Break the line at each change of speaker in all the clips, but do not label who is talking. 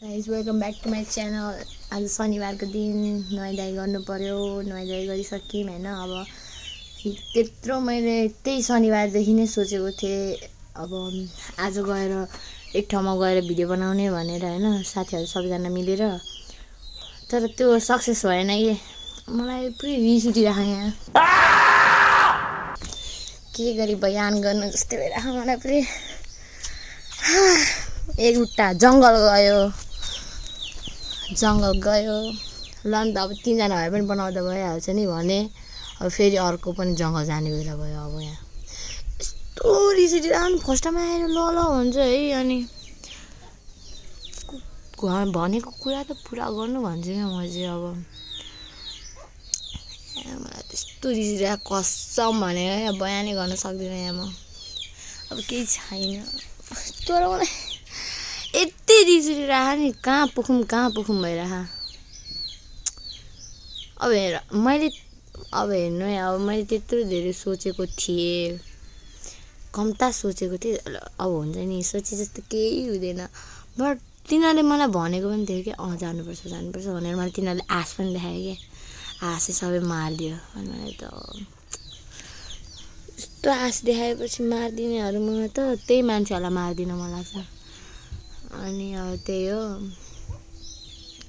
Guys welcome back to my channel. आज शनिबारको दिन नुहाइधुवाइ गर्नु पर्यो। नुहाइधुवाइ गरिसक्यौँ होइन। अब त्यत्रो मैले त्यही शनिबारदेखि नै सोचेको थिएँ अब आज गएर एक ठाउँमा गएर भिडियो बनाउने भनेर होइन, साथीहरू सबैजना मिलेर। तर त्यो सक्सेस भएन कि मलाई पुरै रिस उठिरहेको यहाँ के गरी बयान गर्नु जस्तै भइरहेको मलाई पुरै। एक उट्टा जङ्गल गयो ल नि त। अब 3 जना भए पनि बनाउँदा भइहाल्छ नि भने अब फेरि अर्को पनि जङ्गल जाने बेला भयो। अब यहाँ यस्तो रिस उठिरहेको नि फर्स्टमा आएर ल ल भन्छ है, अनि भनेको कुरा त पुरा गर्नु भन्छु क्या म चाहिँ। अब मलाई त्यस्तो रिस उठिरहेको कसम भने है, बयानै गर्न सक्दिनँ यहाँ म। अब केही छैन तर मलाई यति रिस उठिरहेको नि कहाँ पुखौँ भइरहेको। अब हेर हेर्नु है, अब मैले त्यत्रो धेरै सोचेको थिएँ, कम्ता सोचेको थिएँ। अब हुन्छ नि सोचे जस्तो केही हुँदैन। बट तिनीहरूले मलाई भनेको पनि थियो कि जानुपर्छ भनेर। मैले तिनीहरूले आश पनि देखाएँ क्या, आशै सबै मारिदियो। अनि मलाई त यस्तो आश देखाएपछि मारिदिनेहरूमा त त्यही मान्छेहरूलाई मारिदिन मन लाग्छ। अनि अब त्यही हो,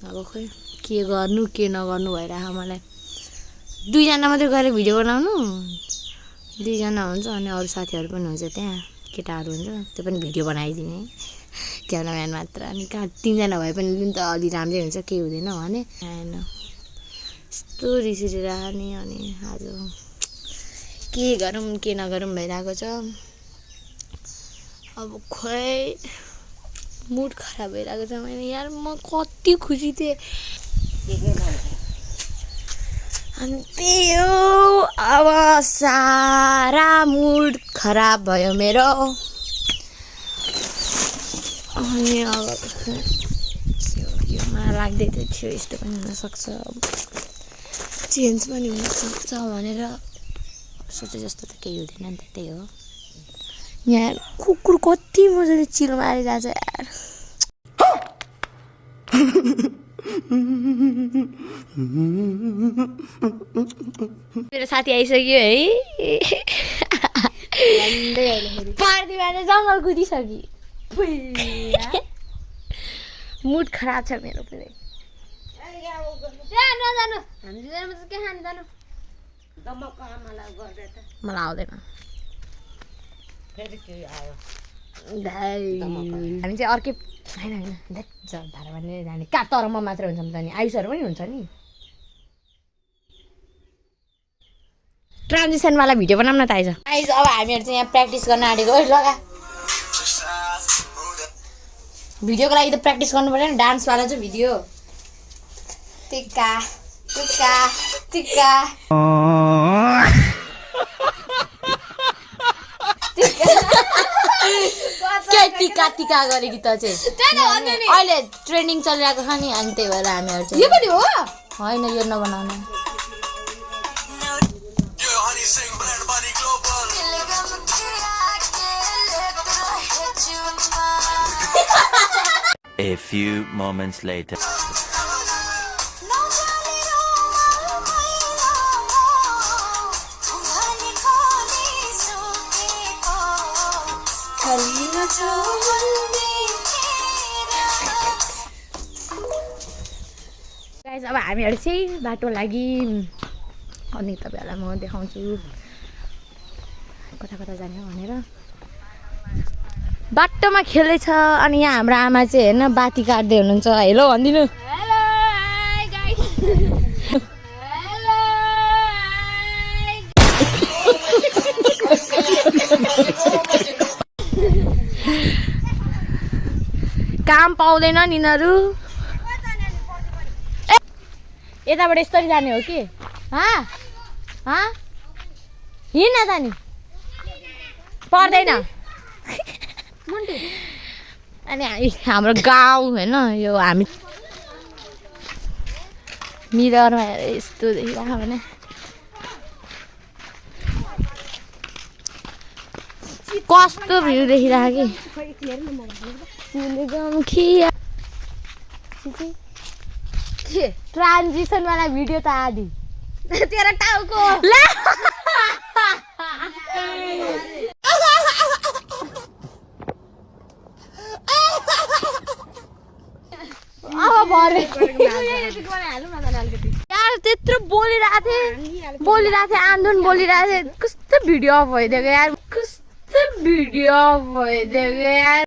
अब खोइ के गर्नु के नगर्नु भइरहेको मलाई। 2 जना मात्रै गएर भिडियो बनाउनु, 2 जना हुन्छ अनि अरू साथीहरू पनि हुन्छ, त्यहाँ केटाहरू हुन्छ, त्यो पनि भिडियो बनाइदिने क्यामेराम्यान मात्र। अनि कहाँ 3 जना भए पनि त अलि राम्रै हुन्छ, केही हुँदैन भने होइन। यस्तो रिस उठिरहेको नि। अनि आज के गरौँ के नगरौँ भइरहेको छ। अब खोइ मुड खराब भइरहेको छ मैले यार। म कति खुसी थिएँ। अनि त्यही हो, अब सारा मुड खराब भयो मेरो। अनि अब मलाई लाग्दै थियो यस्तो पनि हुनसक्छ, चेन्ज पनि हुनसक्छ भनेर। सोचे जस्तो त केही हुँदैन नि त, त्यही हो। यहाँ कुकुर कति मजाले चिल मारिरहेछ यार। मेरो साथी आइसक्यो है। पार्टीमा चाहिँ जङ्गल कुदिसक्यो। मुड खराब छ मेरो पुरै। मलाई आउँदैन। हामी चाहिँ अर्कै होइन धारा भन्ने जाने कहाँ तरमा मात्र हुन्छ नि त। नि आयुषहरू पनि हुन्छ नि। ट्रान्जिसनवाला भिडियो बनाउन त आइज। अब हामीहरू चाहिँ यहाँ प्र्याक्टिस गर्न आँटेको। लगा भिडियोको लागि त प्र्याक्टिस गर्नु पऱ्यो नि। डान्सवाला चाहिँ भिडियो टिक्का टिक्का टिक्का के टिका टिका गरेकी त चाहिँ अहिले ट्रेनिङ चलिरहेको छ नि। अनि त्यही भएर हामीहरू चाहिँ यो पनि हो होइन, यो नबनाउनु।
A few moments later.
Guys अब हामीहरू चाहिँ बाटो लागि। अनि तपाईँहरूलाई म देखाउँछु कता कता जाने भनेर। बाटोमा खेल्दैछ। अनि यहाँ हाम्रो आमा चाहिँ हेर्न बाती काट्दै हुनुहुन्छ। हेलो भनिदिनु। काम पाउँदैन नि यिनीहरू। यताबाट यसरी जाने हो कि हिँड्न त नि पर्दैन। अनि हाम्रो गाउँ होइन, यो हामी मिररमा हेरेर यस्तो देखिरहेको भने कस्तो भ्यू देखिरहेको कि। त्यसपछि के ट्रान्जिसन वाला भिडियो त आदि तेरो टाउको अब भरे यार त्यत्रो बोलिरहेको थिएँ आन्दोलन बोलिरहेको थिएँ कस्तो भिडियो अफ भइदिएको यार कस्तो भिडियो अफ भइदिएको यार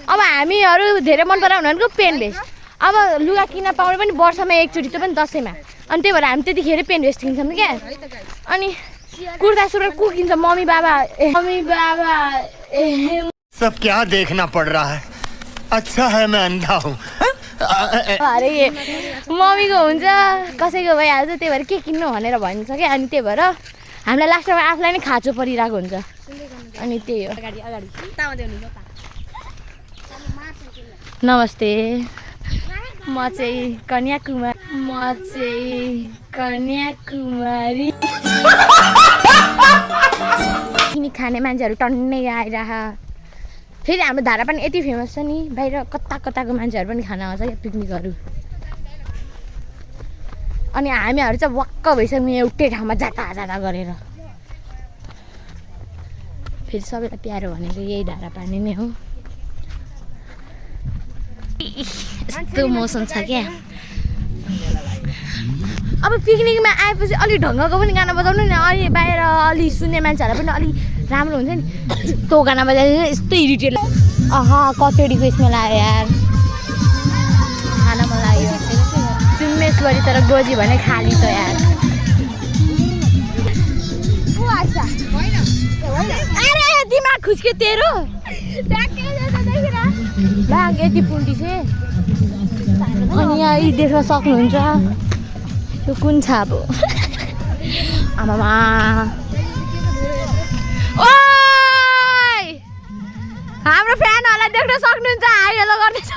अब हामीहरू धेरै मन पराउनु भनेको पेन भेस्ट अब लुगा किन्न पाउने पनि वर्षमा एकचोटि त्यो पनि दसैँमा अनि त्यही भएर हामी त्यतिखेर पेन भेस्ट किन्छौँ क्या अनि कुर्ता सुरुवाल को किन्छ मम्मी बाबा
सब क्या देखना पड़ रहा है अच्छा है मैं अंधा हूँ
अरे मम्मीको हुन्छ कसैको भइहाल्छ त्यही भएर के किन्नु भनेर भन्छ क्या अनि त्यही भएर हामीलाई लास्टमा आफूलाई नै खाँचो परिरहेको हुन्छ अनि त्यही हो नमस्ते म चाहिँ कन्याकुमारी किनी खाने मान्छेहरू टन्नै आइरह फेरि हाम्रो धारा पनि यति फेमस छ नि बाहिर कताको मान्छेहरू पनि खान आउँछ क्या पिकनिकहरू अनि हामीहरू चाहिँ वाक्क भइसक्यौँ एउटै ठाउँमा जाता गरेर फेरि सबैलाई प्यारो भनेको यही धारा पानी नै हो यस्तो मौसम छ क्या अब पिकनिकमा आएपछि अलिक ढङ्गको पनि गाना बजाउनु नि अलि बाहिर अलि सुन्ने मान्छेहरूलाई पनि अलिक राम्रो हुन्छ नि यस्तो गाना बजाइदिनु यस्तो इरिटेट कचौडीको स्मेल आयो यार खान मन लाग्यो चुम्मेश्वरी तर गोजी भने खाली छ यार अरे दिमाग खुस्क्यो तेरो ब्याग यति पुल्टी छ अनि यहाँ यी देख्न सक्नुहुन्छ यो कुन छ अब आमामा ओइ हाम्रो फ्यानहरूलाई देख्न सक्नुहुन्छ हाई हेलो गर्दैछ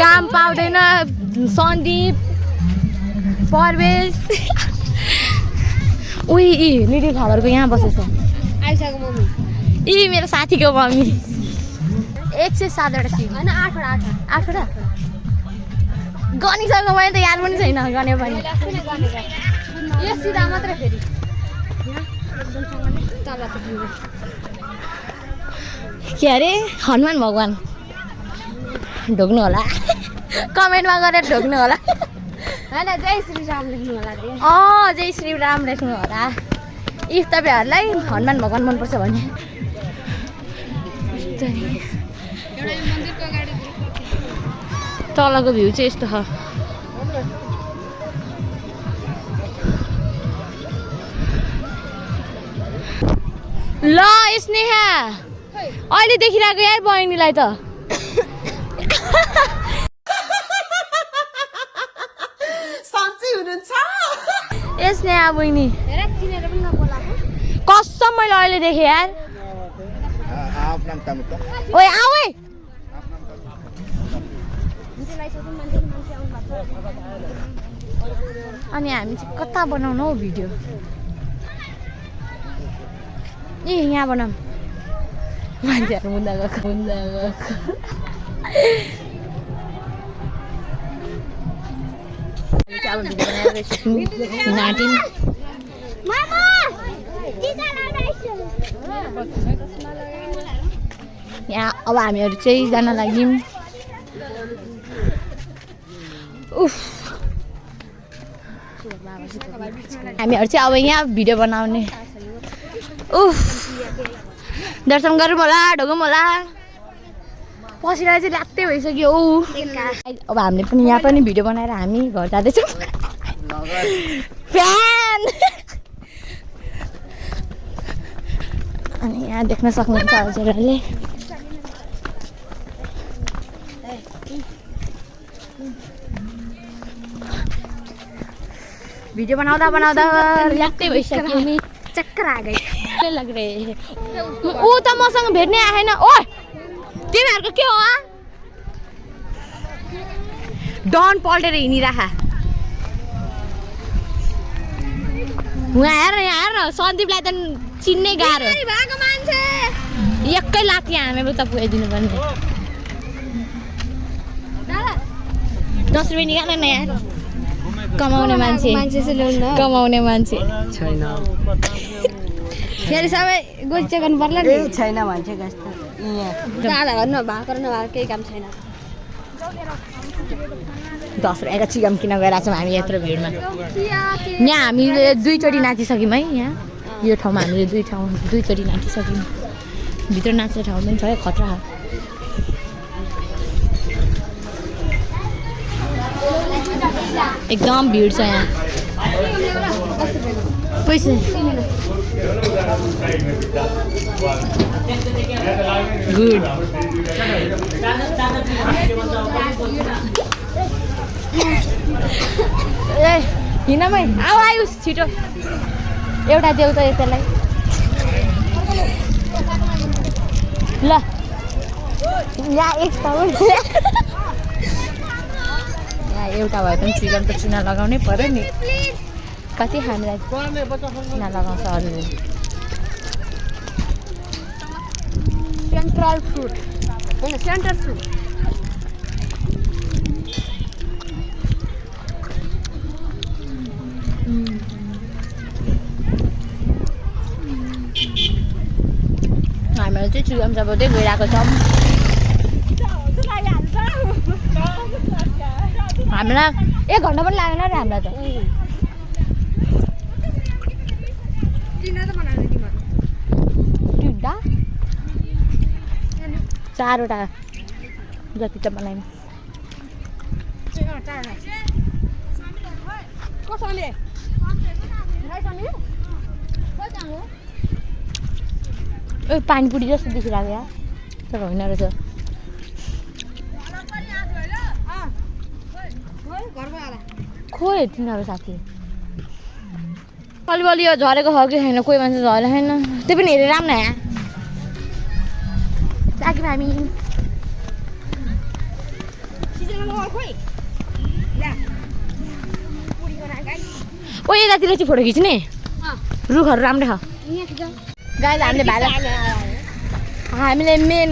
काम पाउँदैन सन्दीप परवेश उही लिडिल खबरको यहाँ बसेछ आइसाको मम्मी यी मेरो साथीको मम्मी 107वटा सिम होइन 8वटा गनिसक्यो मैले त याद पनि छैन गने पनि यो सिधा मात्रै फेरि के अरे हनुमान भगवान ढोग्नु होला कमेन्टमा गरेर ढोग्नु होला होइन जय श्री राम लेख्नु होला जय श्री राम लेख्नु होला इफ तपाईँहरूलाई हनुमान भगवान मनपर्छ भने तलको भ्यू चाहिँ यस्तो छ ल स्नेहा अहिले देखिरहेको यार बहिनीलाई त स्नेहा बहिनी कसम मैले अहिले देखेँ यार ओए आऊ है अनि हामी चाहिँ कता बनाउनु हौ भिडियो ए यहाँ बनाऊँ मान्छेहरू मुन्दा गएको 19 यहाँ अब हामीहरू चाहिँ जान लाग्यौँ उफ हामीहरू चाहिँ अब यहाँ भिडियो बनाउने उफ दर्शन गरौँ होला ढोगौँ होला पसिरहेको चाहिँ लाग्दै भइसक्यो अब हामीले पनि यहाँ पनि भिडियो बनाएर हामी घर जाँदैछौँ फ्यान अनि यहाँ देख्न सक्नुहुन्छ हजुरहरूले भिडियो बनाउँदा लाग्दै भइसक्यो नि चक्कर आ गई लग रहे ऊ त मसँग भेट्ने आएन ओ तिमीहरूको के हो डन पल्टेर हिँडिराखा यहाँ हेर सन्दीपलाई त चिन्नै गाह्रो
भएको मान्छे
एकै लाठी हानेर त पुगाइदिनु पर्ने 10 रुपियाँ निकाल न यार कमाउने मान्छे
चाहिँ ल्याउनु
कमाउने मान्छे
छैन
फेरि सबै गोची गर्नु पर्ला नि
छैन भन्छ कस्तो
दादा गर्नु भएको र नभएको केही काम छैन
10 रुपियाँको चिकन किन गइरहेको छौँ हामी यत्रो भिडमा यहाँ हामीले 2 चोटि नाचिसक्यौँ है यहाँ यो ठाउँमा हामीले 2 चोटि नाचिसक्यौँ भित्र नाच्ने ठाउँ पनि छ है खतरा एकदम भिड छ यहाँ पैसा गुड ए हिँडमै आयुष छिटो एउटा देऊ त यसलाई ल यहाँ एउटा भए पनि चिकन त चुना लगाउनै पर्यो नि कति हामीलाई चुना लगाउँछ अरूले
सेन्ट्रल फ्रुट होइन सेन्ट्रल फ्रुट
हामीहरू चाहिँ चिकन चपाउँदै गइरहेको छौँ हामीलाई 1 घन्टा पनि लागेन रे हामीलाई त तिनवटा 4वटा जति त बनायौँ ओ पानीपुरी जस्तो देखिरहेको यार तर होइन रहेछ खोइ तिनीहरू साथी अलिअलि यो झरेको हो कि छैन कोही मान्छे झरेको छैन त्यो पनि हेरेर राम्रो यहाँ लाग्यो हामी ओ यतातिर चाहिँ फोटो खिच्ने रुखहरू राम्रै छ गाईलाई हामीले मेन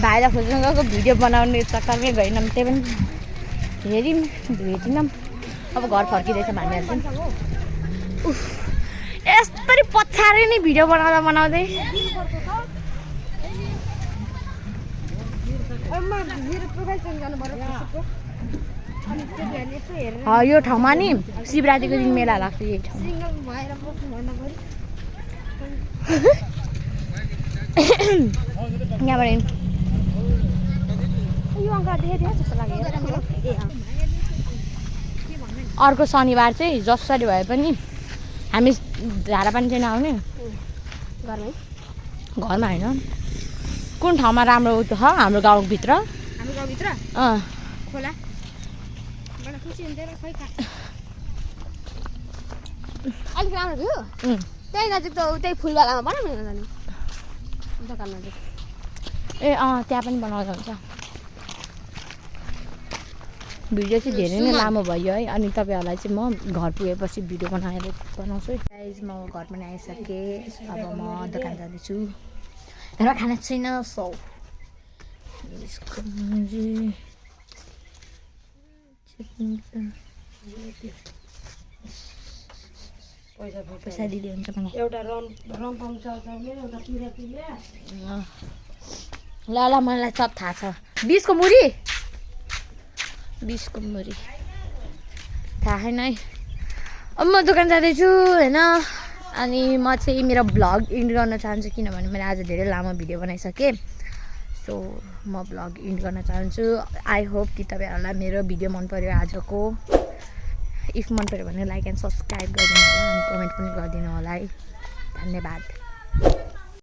भाइलाई खोज्न गएको भिडियो बनाउने चक्करमै गएनौँ त्यही पनि हेऱ्यौँ भेटिनौँ अब घर फर्किँदैछ हामीहरू पनि यस्तरी पछाडि नै भिडियो बनाउँदै यो ठाउँमा नि शिवरात्रिको दिन मेला लाग्छ यही ठाउँमा यहाँबाट अर्को शनिबार चाहिँ जसरी भए पनि हामी झारापानी चाहिँ नआउने घरमा होइन कुन ठाउँमा राम्रो छ हाम्रो गाउँभित्र
खोला अलिक राम्रो थियो त्यही नजिक त त्यही फुलवालामा बनाउनु नि दोकान नजिक
ए त्यहाँ पनि बनाउँदा हुन्छ भिडियो चाहिँ धेरै नै लामो भयो है अनि तपाईँहरूलाई चाहिँ म घर पुगेपछि भिडियो बनाउँछु गाइज म घर पनि आइसकेँ अब म दोकान जाँदैछु घरमा खाना छैन सौ पैसा दिँदै हुन्छ मलाई
एउटा रम पाउँछ
ल मलाई सब थाहा छ 20 को मुरी 20 को मुरी थाहा छैन है अब म दोकान जाँदैछु होइन अनि म चाहिँ मेरो भ्लग इन्ड गर्न चाहन्छु किनभने मैले आज धेरै लामो भिडियो बनाइसकेँ सो म भ्लग इन्ड गर्न चाहन्छु आई होप कि तपाईँहरूलाई मेरो भिडियो मन पर्यो आजको इफ मन पर्यो भने लाइक एन्ड सब्सक्राइब गरिदिनु होला अनि कमेन्ट पनि गरिदिनु होला है धन्यवाद